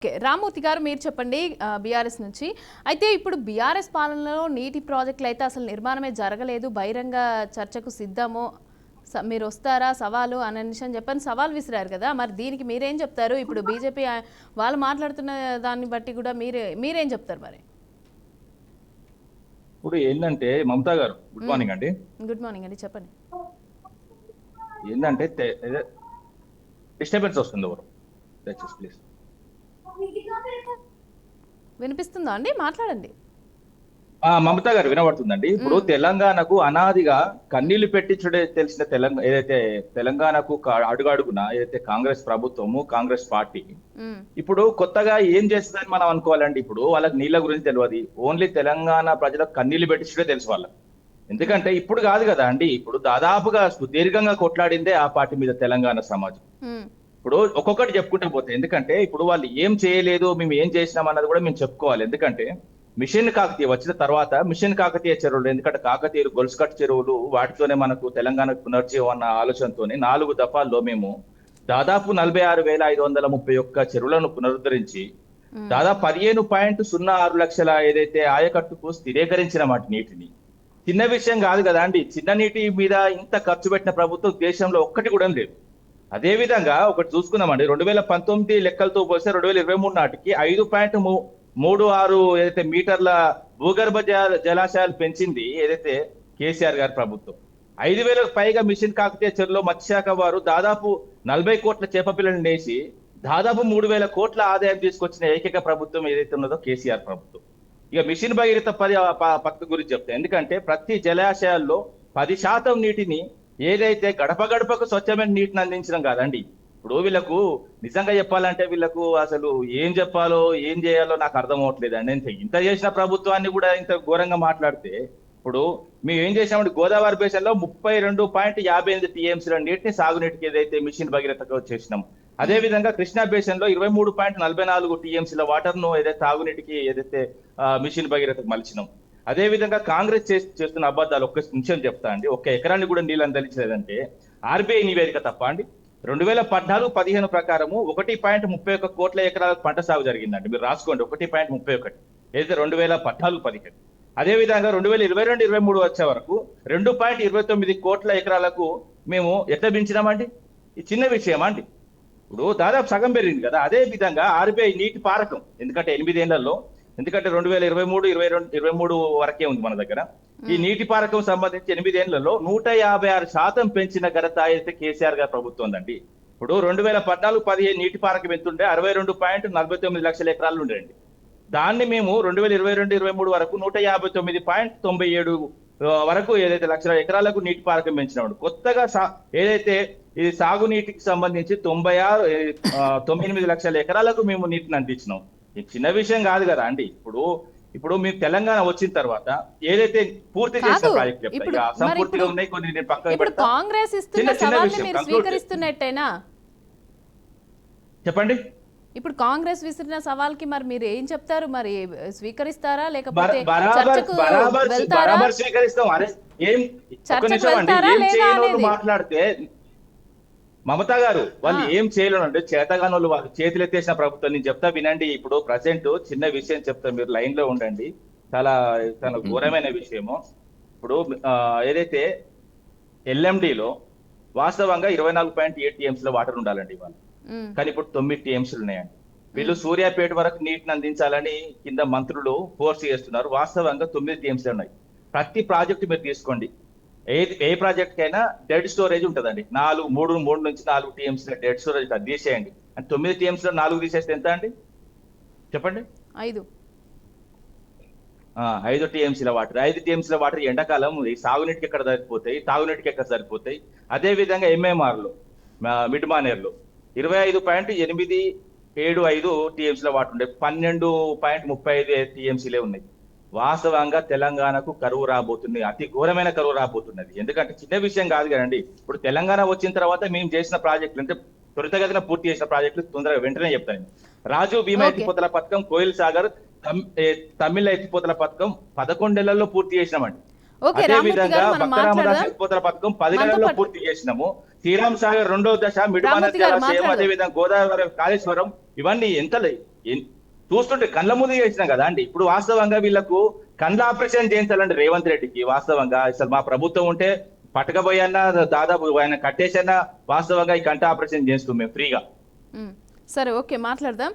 Okay Ramurthy గారు మీరు చెప్పండి బీఆర్ఎస్ నుంచి అయితే ఇప్పుడు బీఆర్ఎస్ పాలనలో నీటి ప్రాజెక్టులు అయితే అసలు నిర్మాణమే జరగలేదు బహిరంగ చర్చకు సిద్ధము మీరు వస్తారా సవాలు అని చెప్పని సవాల్ విసిరారు కదా మరి దీనికి మీరేం చెప్తారు ఇప్పుడు బీజేపీ వాళ్ళు మాట్లాడుతున్న దాన్ని బట్టి కూడా మీరేం చెప్తారు మరి ఇప్పుడు ఏంటంటే మమతా గారు గుడ్ మార్నింగ్ అండి గుడ్ మార్నింగ్ అండి చెప్పండి ఏంటంటే డిస్టర్బెన్స్ వస్తుంది ఎవరు దయచేసి ప్లీజ్ వినిపిస్తుందా అండి మాట్లాడండి మమతా గారు వినబడుతుందండి ఇప్పుడు తెలంగాణకు అనాదిగా కన్నీళ్లు పెట్టించుడే తెలిసిన తెలంగాణ ఏదైతే తెలంగాణకు అడుగడుగున ఏదైతే కాంగ్రెస్ ప్రభుత్వము కాంగ్రెస్ పార్టీ ఇప్పుడు కొత్తగా ఏం చేస్తుందని మనం అనుకోవాలండి ఇప్పుడు వాళ్ళకి నీళ్ళ గురించి తెలియదు ఓన్లీ తెలంగాణ ప్రజలకు కన్నీళ్లు పెట్టించుడే తెలుసు వాళ్ళకి ఎందుకంటే ఇప్పుడు కాదు కదా అండి ఇప్పుడు దాదాపుగా సుదీర్ఘంగా కొట్లాడిందే ఆ పార్టీ మీద తెలంగాణ సమాజం ఇప్పుడు ఒక్కొక్కటి చెప్పుకుంటే పోతే ఎందుకంటే ఇప్పుడు వాళ్ళు ఏం చేయలేదు మేము ఏం చేసినాం అన్నది కూడా మేము చెప్పుకోవాలి ఎందుకంటే మిషన్ కాకతీయ వచ్చిన తర్వాత మిషన్ కాకతీయ చెరువులు ఎందుకంటే కాకతీయులు గొలుసుకట్టు చెరువులు వాటితోనే మనకు తెలంగాణ పునర్జీవం అన్న ఆలోచనతోనే 4 దఫాల్లో మేము దాదాపు 46,531 చెరువులను పునరుద్ధరించి దాదాపు 15.06 లక్షల ఏదైతే ఆయకట్టుకు స్థిరీకరించిన మాట నీటిని చిన్న విషయం కాదు కదా అండి చిన్న నీటి మీద ఇంత ఖర్చు పెట్టిన ప్రభుత్వం దేశంలో ఒక్కటి కూడా లేదు అదే విధంగా ఒకటి చూసుకున్నామండి 2019 లెక్కలతో పోస్తే 2023 నాటికి 5.36 ఏదైతే మీటర్ల భూగర్భ జలాశయాలు పెంచింది ఏదైతే కేసీఆర్ గారి ప్రభుత్వం 5,000కు పైగా మిషన్ కాకతీయ చెరువులో మత్స్యశాఖ వారు దాదాపు 40 కోట్ల చేప పిల్లలు నేసి దాదాపు 3,000 కోట్ల ఆదాయం తీసుకొచ్చిన ఏకైక ప్రభుత్వం ఏదైతే ఉన్నదో కేసీఆర్ ప్రభుత్వం ఇక మిషన్ భగీరథ పథకం గురించి చెప్తాను ఎందుకంటే ప్రతి జలాశయాల్లో 10% నీటిని ఏదైతే గడప గడపకు స్వచ్ఛమైన నీటిని అందించడం కాదండి ఇప్పుడు వీళ్ళకు నిజంగా చెప్పాలంటే వీళ్ళకు అసలు ఏం చెప్పాలో ఏం చేయాలో నాకు అర్థం అవ్వట్లేదు అండి ఇంత చేసిన ప్రభుత్వాన్ని కూడా ఇంత ఘోరంగా మాట్లాడితే ఇప్పుడు మేము ఏం చేసామంటే గోదావరి బేసిన్లో 32.58 టీఎంసీల నీటిని సాగునీటికి ఏదైతే మిషన్ భగీరథకు చేసినాం అదే విధంగా కృష్ణా బేసిన్ లో 23.44 టీఎంసీల వాటర్ ను ఏదైతే తాగునీటికి ఏదైతే మిషన్ భగీరథకు మలిచినాం అదే విధంగా కాంగ్రెస్ చేస్తున్న అబద్ధాలు ఒక్క నిమిషం చెప్తా అండి ఒక్క ఎకరాన్ని కూడా నీళ్ళు అందలించలేదంటే ఆర్బీఐ నివేదిక తప్ప అండి 2014-15 ప్రకారము 1.31 కోట్ల ఎకరాలకు పంట సాగు జరిగిందండి మీరు రాసుకోండి 1.31 ఏదైతే 2014-15 అదే విధంగా 2022-23 వచ్చే వరకు 2.29 కోట్ల ఎకరాలకు మేము ఎట్లా పెంచినామండి ఈ చిన్న విషయం అండి ఇప్పుడు దాదాపు సగం పెరిగింది కదా అదే విధంగా ఆర్బీఐ నీటి పారకం ఎందుకంటే 8 ఏళ్లలో ఎందుకంటే 2023 వరకే ఉంది మన దగ్గర ఈ నీటి పారకం సంబంధించి 8 ఏళ్లలో 156% పెంచిన ఘనత అయితే కేసీఆర్ గారి ప్రభుత్వం ఉందండి ఇప్పుడు 2014-15 నీటి పారకం ఎంతుండే 62.49 లక్షల ఎకరాలు ఉండేయండి దాన్ని మేము 2022-23 వరకు 159.97 వరకు ఏదైతే లక్షల ఎకరాలకు నీటి పారకం పెంచినాడు కొత్తగా ఏదైతే ఇది సాగునీటికి సంబంధించి 9 లక్షల ఎకరాలకు మేము నీటిని అందించినాం ఈ చిన్న విషయం కాదు కదా అండి ఇప్పుడు మీరు తెలంగాణ వచ్చిన తర్వాత ఏదైతే పూర్తి చేసిన ప్రాజెక్టులు అసంపూర్తిగా ఉన్నాయి కొన్ని నేను పక్కన పెడతా కాంగ్రెస్ ఇస్తున్న సవాల్ని మీరు స్వీకరిస్తున్నట్టేనా చెప్పండి ఇప్పుడు కాంగ్రెస్ విసిరిన సవాల్కి మరి మీరు ఏం చెప్తారు మరి స్వీకరిస్తారా లేకపోతే బరాబర్ స్వీకరిస్తాం అరే ఏం ఒక్క నిమిషం అండి ఏం చేయను మాట్లాడితే మమతా గారు వాళ్ళు ఏం చేయలేను అంటే చేతగాని వాళ్ళు చేతులు ఎత్తేసిన ప్రభుత్వం నేను చెప్తా వినండి ఇప్పుడు ప్రజెంట్ చిన్న విషయం చెప్తా మీరు లైన్ లో ఉండండి చాలా ఘోరమైన విషయము ఇప్పుడు ఏదైతే ఎల్ఎండిలో వాస్తవంగా 24.8 టీఎంసీల వాటర్ ఉండాలండి వాళ్ళు కానీ ఇప్పుడు 9 టీఎంసీలు ఉన్నాయండి వీళ్ళు సూర్యాపేట వరకు నీటిని అందించాలని కింద మంత్రులు ఫోర్స్ చేస్తున్నారు వాస్తవంగా 9 టీఎంసీలు ఉన్నాయి ప్రతి ప్రాజెక్టు మీరు తీసుకోండి ఏ ప్రాజెక్ట్ కైనా డెడ్ స్టోరేజ్ ఉంటుందండి 3 నుంచి 4 టీఎంసీల డెడ్ స్టోరేజ్ అది తీసేయండి అంటే 9 టీఎంసీలో 4 తీసేస్తే ఎంత అండి చెప్పండి 5 టీఎంసీల వాటర్ 5 టీఎంసీల వాటర్ ఎండాకాలం సాగునీటికి ఎక్కడ సరిపోతాయి తాగునీటికి ఎక్కడ సరిపోతాయి అదే విధంగా ఎంఎంఆర్లో మిడ్ మానేర్లో 25.875 టీఎంసీల వాటర్ ఉండే 12.35 టీఎంసీలే ఉన్నాయి వాస్తవంగా తెలంగాణకు కరువు రాబోతుంది అతి ఘోరమైన కరువు రాబోతున్నది ఎందుకంటే చిన్న విషయం కాదు కదండి ఇప్పుడు తెలంగాణ వచ్చిన తర్వాత మేము చేసిన ప్రాజెక్టులు అంటే త్వరితగతిన పూర్తి చేసిన ప్రాజెక్టులు తొందరగా వెంటనే చెప్తాను రాజు భీమా ఎత్తిపోతల పథకం కోయిల్ సాగర్ తమిళ ఎత్తిపోతల పథకం 11 నెలల్లో పూర్తి చేసినామండి అదే విధంగా భక్తరామదాస్ ఎత్తిపోతల పథకం 10 నెలల్లో పూర్తి చేసినాము శ్రీరామ్ సాగర్ 2వ దశ మిడ్ మానేర్ జలాశయం అదే విధంగా గోదావరి కాళేశ్వరం ఇవన్నీ ఎంత చూస్తుంటే కళ్ళ ముందు చేసినాం కదా అండి. ఇప్పుడు వాస్తవంగా వీళ్ళకు కళ్ళ ఆపరేషన్ చేయించాలండి రేవంత్ రెడ్డికి. వాస్తవంగా అసలు మా ప్రభుత్వం ఉంటే పట్టకపోయన్నా దాదాపు ఆయన కట్టేసన్నా వాస్తవంగా ఈ కంట ఆపరేషన్ చేస్తాం మేము ఫ్రీగా. సరే, ఓకే, మాట్లాడదాం.